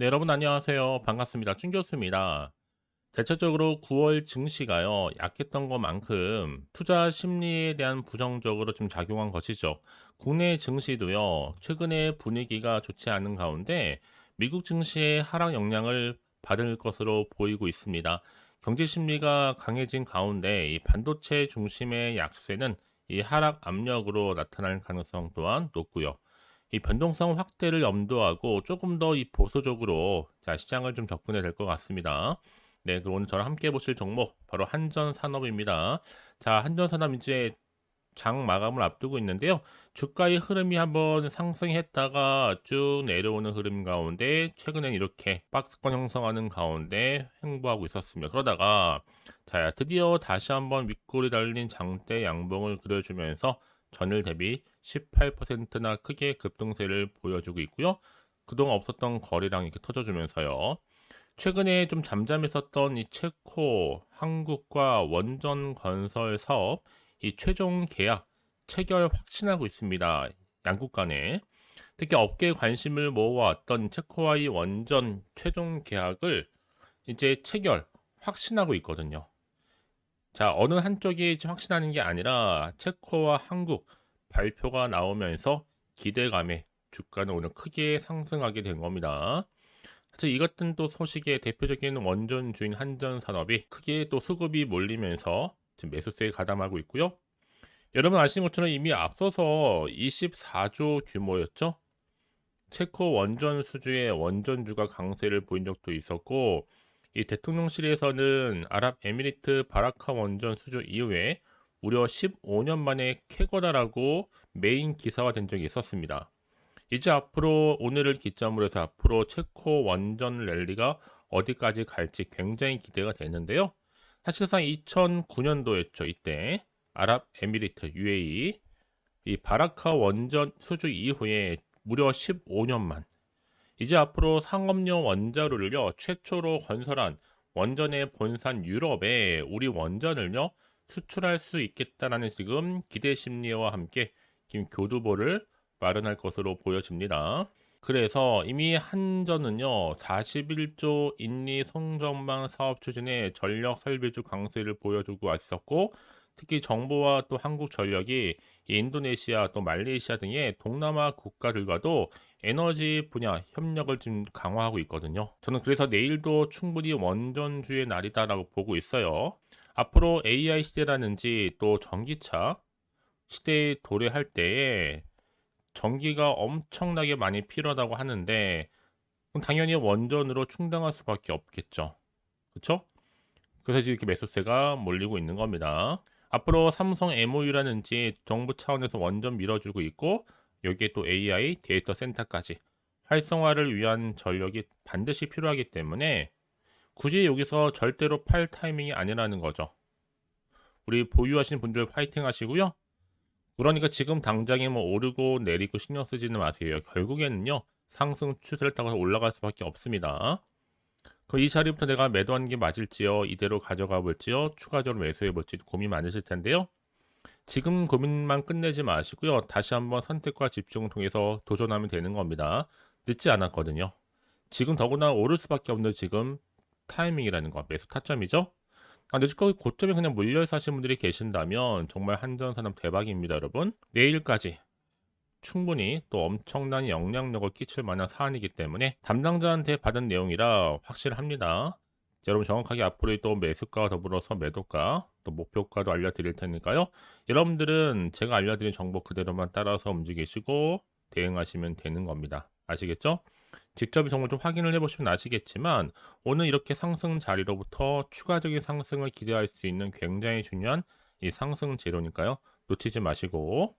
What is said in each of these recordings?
네, 여러분 안녕하세요. 반갑습니다. 준 교수입니다. 대체적으로 9월 증시가요, 약했던 것만큼 투자 심리에 대한 부정적으로 좀 작용한 것이죠. 국내 증시도요, 최근에 분위기가 좋지 않은 가운데 미국 증시의 하락 영향을 받을 것으로 보이고 있습니다. 경제 심리가 강해진 가운데 이 반도체 중심의 약세는 이 하락 압력으로 나타날 가능성 또한 높고요. 이 변동성 확대를 염두하고 조금 더 이 보수적으로 시장을 좀 접근해야 될 것 같습니다. 네, 그럼 오늘 저랑 함께 보실 종목 바로 한전산업입니다. 자, 한전산업 이제 장 마감을 앞두고 있는데요. 주가의 흐름이 한번 상승했다가 쭉 내려오는 흐름 가운데 최근엔 이렇게 박스권 형성하는 가운데 횡보하고 있었습니다. 그러다가 자, 드디어 다시 한번 윗골이 달린 장대 양봉을 그려주면서 전일 대비 18%나 크게 급등세를 보여주고 있고요. 그동안 없었던 거래량이 이렇게 터져주면서요. 최근에 좀 잠잠했었던 이 체코, 한국과 원전 건설 사업, 이 최종 계약 체결 확신하고 있습니다. 양국 간에. 특히 업계에 관심을 모아왔던 체코와의 원전 최종 계약을 이제 체결 확신하고 있거든요. 자, 어느 한쪽이 확신하는 게 아니라 체코와 한국 발표가 나오면서 기대감에 주가는 오늘 크게 상승하게 된 겁니다. 사실 이 같은 또 소식에 대표적인 원전주인 한전산업이 크게 또 수급이 몰리면서 지금 매수세에 가담하고 있고요. 여러분 아시는 것처럼 이미 앞서서 24조 규모였죠. 체코 원전 수주의 원전주가 강세를 보인 적도 있었고, 이 대통령실에서는 아랍에미리트 바라카 원전 수주 이후에 무려 15년 만에 쾌거다라고 메인 기사화된 적이 있었습니다. 이제 앞으로 오늘을 기점으로 해서 앞으로 체코 원전 랠리가 어디까지 갈지 굉장히 기대가 되는데요. 사실상 2009년도였죠. 이때 아랍에미리트 UAE 이 바라카 원전 수주 이후에 무려 15년만 이제 앞으로 상업용 원자로를요 최초로 건설한 원전의 본산 유럽에 우리 원전을요 수출할 수 있겠다라는 지금 기대 심리와 함께 지금 교두보를 마련할 것으로 보여집니다. 그래서 이미 한전은요 41조 인리 송전망 사업 추진에 전력 설비주 강세를 보여주고 왔었고, 특히 정부와 또 한국전력이 인도네시아 또 말레이시아 등의 동남아 국가들과도 에너지 분야 협력을 지금 강화하고 있거든요. 저는 그래서 내일도 충분히 원전주의 날이다라고 보고 있어요. 앞으로 AI 시대라든지 또 전기차 시대에 도래할 때에 전기가 엄청나게 많이 필요하다고 하는데 그럼 당연히 원전으로 충당할 수밖에 없겠죠. 그렇죠? 그래서 지금 이렇게 매수세가 몰리고 있는 겁니다. 앞으로 삼성 MOU라든지 정부 차원에서 원전 밀어주고 있고, 여기에 또 AI 데이터 센터까지 활성화를 위한 전력이 반드시 필요하기 때문에 굳이 여기서 절대로 팔 타이밍이 아니라는 거죠. 우리 보유하시는 분들 파이팅 하시고요. 그러니까 지금 당장에 뭐 오르고 내리고 신경 쓰지는 마세요. 결국에는요, 상승 추세를 타고 올라갈 수밖에 없습니다. 그럼 이 자리부터 내가 매도하는 게 맞을지요? 이대로 가져가 볼지요? 추가적으로 매수해 볼지 고민 많으실 텐데요. 지금 고민만 끝내지 마시고요. 다시 한번 선택과 집중을 통해서 도전하면 되는 겁니다. 늦지 않았거든요. 지금 더구나 오를 수밖에 없는 지금 타이밍이라는 거, 매수 타점이죠? 아, 늦고 고점에 그냥 물려 사신 분들이 계신다면 정말 한전산업 대박입니다, 여러분. 내일까지 충분히 또 엄청난 영향력을 끼칠 만한 사안이기 때문에 담당자한테 받은 내용이라 확실합니다. 여러분 정확하게 앞으로 또 매수가와 더불어서 매도가 또 목표가도 알려드릴 테니까요. 여러분들은 제가 알려드린 정보 그대로만 따라서 움직이시고 대응하시면 되는 겁니다. 아시겠죠? 직접 이 정보 좀 확인을 해보시면 아시겠지만 오늘 이렇게 상승 자리로부터 추가적인 상승을 기대할 수 있는 굉장히 중요한 이 상승 재료니까요. 놓치지 마시고,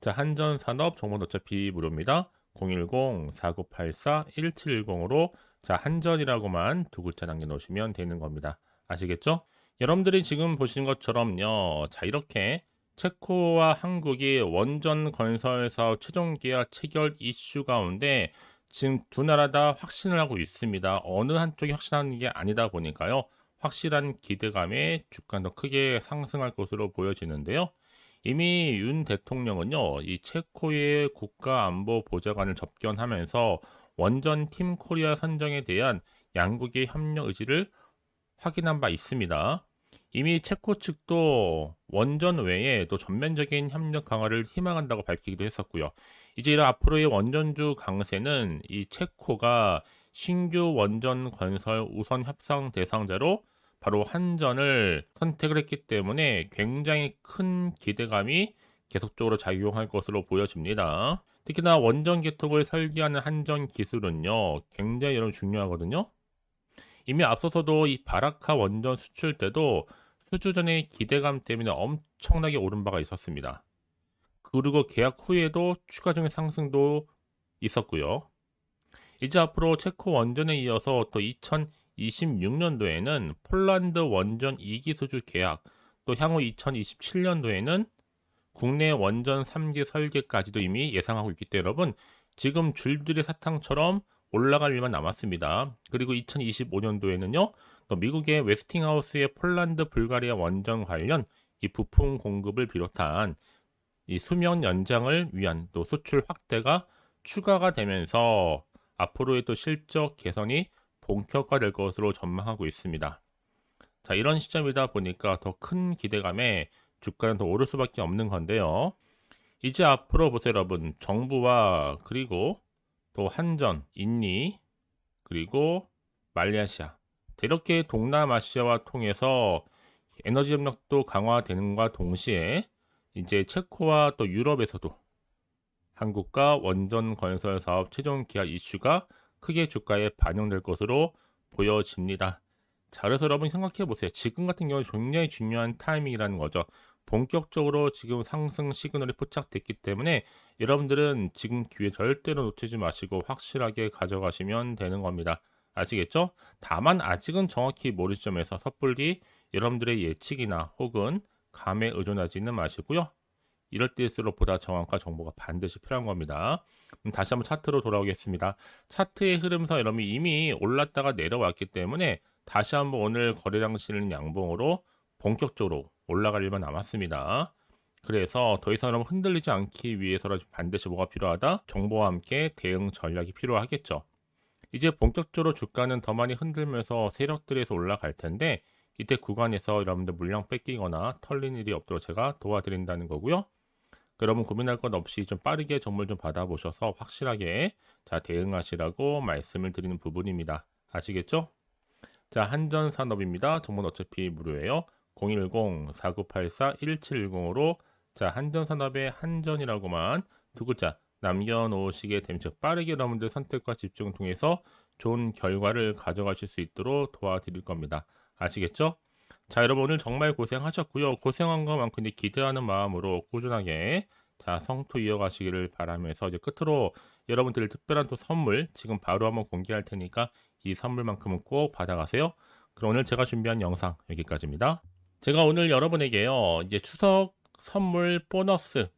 자, 한전산업 정보는 어차피 무료입니다. 010-4984-1710으로 자, 한전이라고만 두 글자 남겨놓으시면 되는 겁니다. 아시겠죠? 여러분들이 지금 보시는 것처럼요. 자, 이렇게 체코와 한국이 원전 건설 사업 최종 계약 체결 이슈 가운데 지금 두 나라 다 확신을 하고 있습니다. 어느 한쪽이 확신하는 게 아니다 보니까요. 확실한 기대감에 주가도 크게 상승할 것으로 보여지는데요. 이미 윤 대통령은요, 이 체코의 국가안보보좌관을 접견하면서 원전 팀 코리아 선정에 대한 양국의 협력 의지를 확인한 바 있습니다. 이미 체코 측도 원전 외에 또 전면적인 협력 강화를 희망한다고 밝히기도 했었고요. 이제 앞으로의 원전주 강세는 이 체코가 신규 원전 건설 우선 협상 대상자로 바로 한전을 선택을 했기 때문에 굉장히 큰 기대감이 계속적으로 작용할 것으로 보여집니다. 특히나 원전 개통을 설계하는 한전 기술은요, 굉장히 여러분 중요하거든요. 이미 앞서서도 이 바라카 원전 수출 때도 수주전의 기대감 때문에 엄청나게 오른 바가 있었습니다. 그리고 계약 후에도 추가적인 상승도 있었고요. 이제 앞으로 체코 원전에 이어서 또 2026년도에는 폴란드 원전 2기 수주 계약, 또 향후 2027년도에는 국내 원전 3기 설계까지도 이미 예상하고 있기 때문에 여러분, 지금 줄줄이 사탕처럼 올라갈 일만 남았습니다. 그리고 2025년도에는요, 또 미국의 웨스팅하우스의 폴란드 불가리아 원전 관련 이 부품 공급을 비롯한 이 수명 연장을 위한 또 수출 확대가 추가가 되면서 앞으로의 또 실적 개선이 본격화될 것으로 전망하고 있습니다. 자, 이런 시점이다 보니까 더 큰 기대감에 주가는 더 오를 수밖에 없는 건데요. 이제 앞으로 보세요, 여러분. 정부와 그리고 또 한전, 인니, 그리고 말레이시아 이렇게 동남아시아와 통해서 에너지 협력도 강화되는과 동시에 이제 체코와 또 유럽에서도 한국과 원전 건설 사업 최종 계약 이슈가 크게 주가에 반영될 것으로 보여집니다. 자, 그래서 여러분 생각해 보세요. 지금 같은 경우 굉장히 중요한 타이밍이라는 거죠. 본격적으로 지금 상승 시그널이 포착됐기 때문에 여러분들은 지금 기회 절대로 놓치지 마시고 확실하게 가져가시면 되는 겁니다. 아시겠죠? 다만 아직은 정확히 모르는 시점에서 섣불리 여러분들의 예측이나 혹은 감에 의존하지는 마시고요. 이럴 때일수록 보다 정확한 정보가 반드시 필요한 겁니다. 다시 한번 차트로 돌아오겠습니다. 차트의 흐름상 여러분이 이미 올랐다가 내려왔기 때문에 다시 한번 오늘 거래량 실는 양봉으로 본격적으로 올라갈 일만 남았습니다. 그래서 더 이상 여러분 흔들리지 않기 위해서라도 반드시 뭐가 필요하다? 정보와 함께 대응 전략이 필요하겠죠. 이제 본격적으로 주가는 더 많이 흔들면서 세력들에서 올라갈 텐데 이때 구간에서 여러분들 물량 뺏기거나 털린 일이 없도록 제가 도와드린다는 거고요. 여러분 고민할 것 없이 좀 빠르게 정보를 좀 받아보셔서 확실하게 자 대응하시라고 말씀을 드리는 부분입니다. 아시겠죠? 자, 한전산업입니다. 정보는 어차피 무료예요. 010-4984-1710으로 자 한전산업의 한전이라고만 두 글자 남겨놓으시게 되면 빠르게 여러분들 선택과 집중을 통해서 좋은 결과를 가져가실 수 있도록 도와드릴 겁니다. 아시겠죠? 자, 여러분 오늘 정말 고생하셨고요. 고생한 것만큼 기대하는 마음으로 꾸준하게 자 성토 이어가시기를 바라면서 이제 끝으로 여러분들 특별한 또 선물 지금 바로 한번 공개할 테니까 이 선물만큼은 꼭 받아가세요. 그럼 오늘 제가 준비한 영상 여기까지입니다. 제가 오늘 여러분에게요 이제 추석 선물 보너스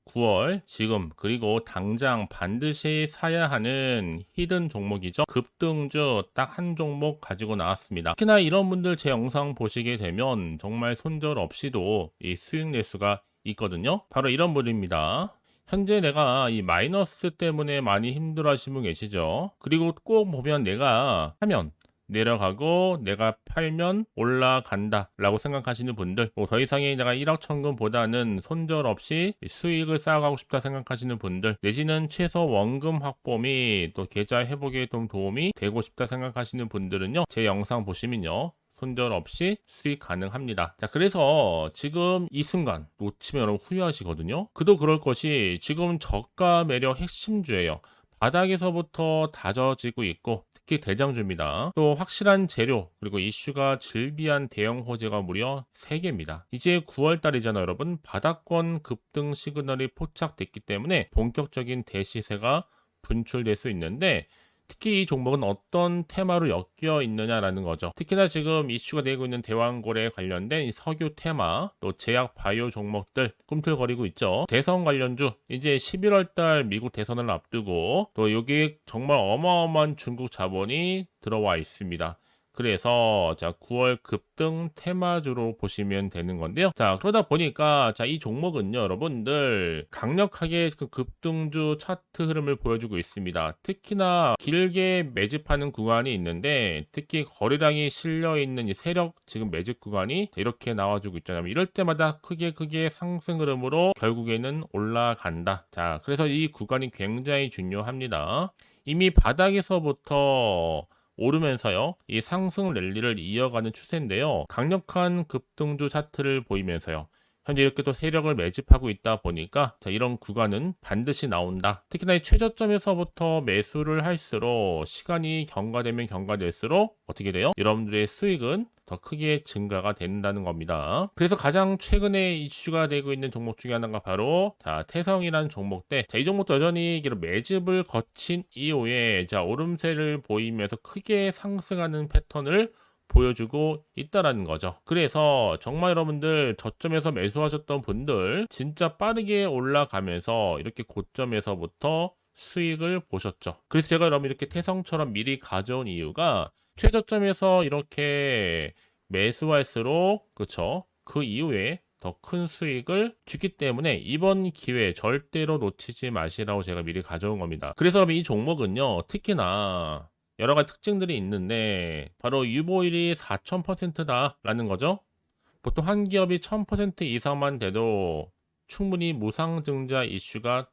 9월 지금 그리고 당장 반드시 사야 하는 히든 종목이죠. 급등주 딱 한 종목 가지고 나왔습니다. 특히나 이런 분들 제 영상 보시게 되면 정말 손절 없이도 이 수익 낼 수가 있거든요. 바로 이런 분입니다. 현재 내가 이 마이너스 때문에 많이 힘들어 하시는 분 계시죠. 그리고 꼭 보면 내가 하면 내려가고 내가 팔면 올라간다 라고 생각하시는 분들 더 이상의 내가 1억 천금보다는 손절 없이 수익을 쌓아가고 싶다 생각하시는 분들 내지는 최소 원금 확보 및 또 계좌 회복에 좀 도움이 되고 싶다 생각하시는 분들은요 제 영상 보시면요 손절 없이 수익 가능합니다. 자, 그래서 지금 이 순간 놓치면 여러분 후회하시거든요. 그도 그럴 것이 지금 저가 매력 핵심주예요. 바닥에서부터 다져지고 있고 특히 대장주입니다. 또 확실한 재료 그리고 이슈가 질비한 대형 호재가 무려 3개입니다. 이제 9월 달이잖아요 여러분. 바닥권 급등 시그널이 포착됐기 때문에 본격적인 대시세가 분출될 수 있는데 특히 이 종목은 어떤 테마로 엮여 있느냐라는 거죠. 특히나 지금 이슈가 되고 있는 대왕고래 관련된 이 석유 테마, 또 제약 바이오 종목들 꿈틀거리고 있죠. 대선 관련주 이제 11월 달 미국 대선을 앞두고 또 여기에 정말 어마어마한 중국 자본이 들어와 있습니다. 그래서 자 9월 급등 테마주로 보시면 되는 건데요. 자 그러다 보니까 자 이 종목은요 여러분들 강력하게 그 급등주 차트 흐름을 보여주고 있습니다. 특히나 길게 매집하는 구간이 있는데 특히 거래량이 실려 있는 이 세력 지금 매집 구간이 이렇게 나와주고 있잖아요. 이럴 때마다 크게 상승 흐름으로 결국에는 올라간다. 자 그래서 이 구간이 굉장히 중요합니다. 이미 바닥에서부터 오르면서요. 이 상승 랠리를 이어가는 추세인데요. 강력한 급등주 차트를 보이면서요. 현재 이렇게 또 세력을 매집하고 있다 보니까 자, 이런 구간은 반드시 나온다. 특히나 이 최저점에서부터 매수를 할수록 시간이 경과되면 경과될수록 어떻게 돼요? 여러분들의 수익은 더 크게 증가가 된다는 겁니다. 그래서 가장 최근에 이슈가 되고 있는 종목 중에 하나가 바로 자 태성이라는 종목인데 자, 이 종목도 여전히 매집을 거친 이후에 자 오름세를 보이면서 크게 상승하는 패턴을 보여주고 있다라는 거죠. 그래서 정말 여러분들 저점에서 매수하셨던 분들 진짜 빠르게 올라가면서 이렇게 고점에서부터 수익을 보셨죠. 그래서 제가 여러분 이렇게 태성처럼 미리 가져온 이유가 최저점에서 이렇게 매수할수록 그쵸? 그 이후에 더 큰 수익을 주기 때문에 이번 기회 절대로 놓치지 마시라고 제가 미리 가져온 겁니다. 그래서 여러분 이 종목은요 특히나 여러 가지 특징들이 있는데 바로 유보율이 4000%다 라는 거죠. 보통 한 기업이 1000% 이상만 돼도 충분히 무상증자 이슈가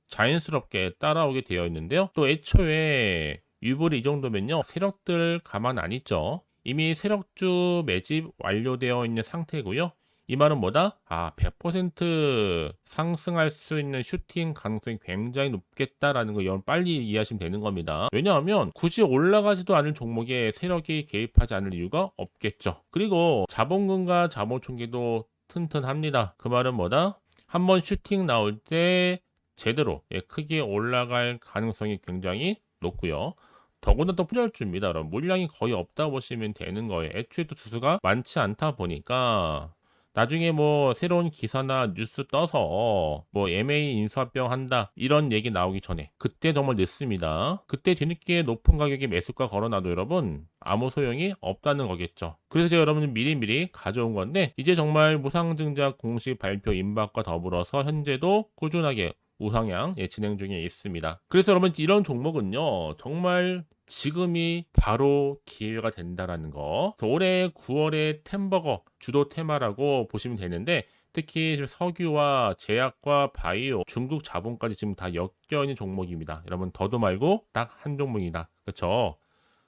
자연스럽게 따라오게 되어 있는데요. 또 애초에 유보율이 이 정도면요 세력들 가만 안 있죠. 이미 세력주 매집 완료되어 있는 상태고요. 이 말은 뭐다? 100% 상승할 수 있는 슈팅 가능성이 굉장히 높겠다라는 거 여러분 빨리 이해하시면 되는 겁니다. 왜냐하면 굳이 올라가지도 않을 종목에 세력이 개입하지 않을 이유가 없겠죠. 그리고 자본금과 자본총계도 튼튼합니다. 그 말은 뭐다? 한번 슈팅 나올 때 제대로 크게 올라갈 가능성이 굉장히 높고요. 더구나 더 풀혈주입니다. 여러분 물량이 거의 없다 보시면 되는 거예요. 애초에 또 주수가 많지 않다 보니까 나중에 뭐 새로운 기사나 뉴스 떠서 뭐 MA 인수합병 한다 이런 얘기 나오기 전에 그때 정말 늦습니다. 그때 뒤늦게 높은 가격에 매수가 걸어놔도 여러분 아무 소용이 없다는 거겠죠. 그래서 제가 여러분 미리미리 가져온 건데 이제 정말 무상증자 공식 발표 임박과 더불어서 현재도 꾸준하게 우상향 진행 중에 있습니다. 그래서 여러분 이런 종목은요 정말 지금이 바로 기회가 된다라는 거. 올해 9월에 템버거 주도 테마라고 보시면 되는데 특히 지금 석유와 제약과 바이오, 중국 자본까지 지금 다 엮여 있는 종목입니다. 여러분 더도 말고 딱 한 종목이다. 그렇죠?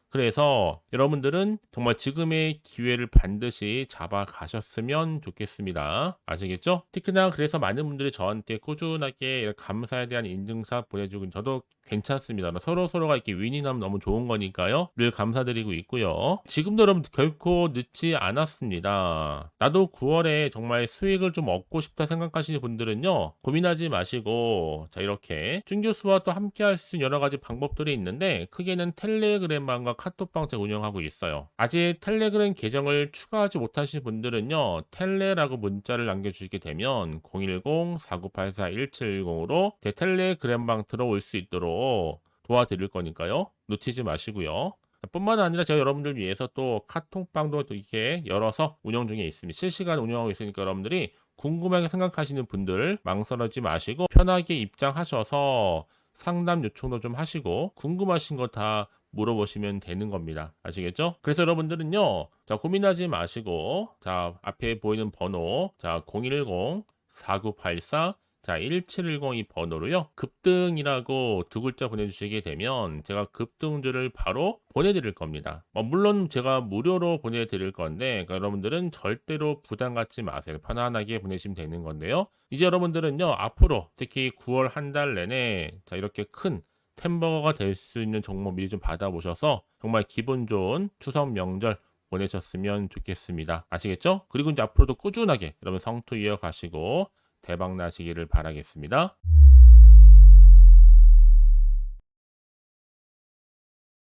그래서 여러분들은 정말 지금의 기회를 반드시 잡아 가셨으면 좋겠습니다. 아시겠죠? 특히나 그래서 많은 분들이 저한테 꾸준하게 감사에 대한 인증샷 보내주고 저도 괜찮습니다. 서로가 이렇게 윈이 나면 너무 좋은 거니까요. 늘 감사드리고 있고요. 지금도 여러분 결코 늦지 않았습니다. 나도 9월에 정말 수익을 좀 얻고 싶다 생각하시는 분들은요. 고민하지 마시고 자 이렇게 준교수와 또 함께 할 수 있는 여러 가지 방법들이 있는데 크게는 텔레그램방과 카톡방 제가 운영하고 있어요. 아직 텔레그램 계정을 추가하지 못하신 분들은요. 텔레라고 문자를 남겨주시게 되면 010-4984-1710으로 제 텔레그램방 들어올 수 있도록 도와드릴 거니까요. 놓치지 마시고요. 뿐만 아니라 제가 여러분들 위해서 또 카톡방도 또 이렇게 열어서 운영 중에 있습니다. 실시간 운영하고 있으니까 여러분들이 궁금하게 생각하시는 분들 망설이지 마시고 편하게 입장하셔서 상담 요청도 좀 하시고 궁금하신 거 다 물어보시면 되는 겁니다. 아시겠죠? 그래서 여러분들은요. 자, 고민하지 마시고 자, 앞에 보이는 번호 자, 010-4984 자, 1710 이 번호로요. 급등이라고 두 글자 보내주시게 되면 제가 급등주를 바로 보내드릴 겁니다. 물론 제가 무료로 보내드릴 건데 그러니까 여러분들은 절대로 부담 갖지 마세요. 편안하게 보내시면 되는 건데요. 이제 여러분들은요. 앞으로 특히 9월 한 달 내내 자 이렇게 큰 템버거가 될 수 있는 종목 미리 좀 받아보셔서 정말 기분 좋은 추석 명절 보내셨으면 좋겠습니다. 아시겠죠? 그리고 이제 앞으로도 꾸준하게 여러분 성투 이어가시고 대박 나시기를 바라겠습니다.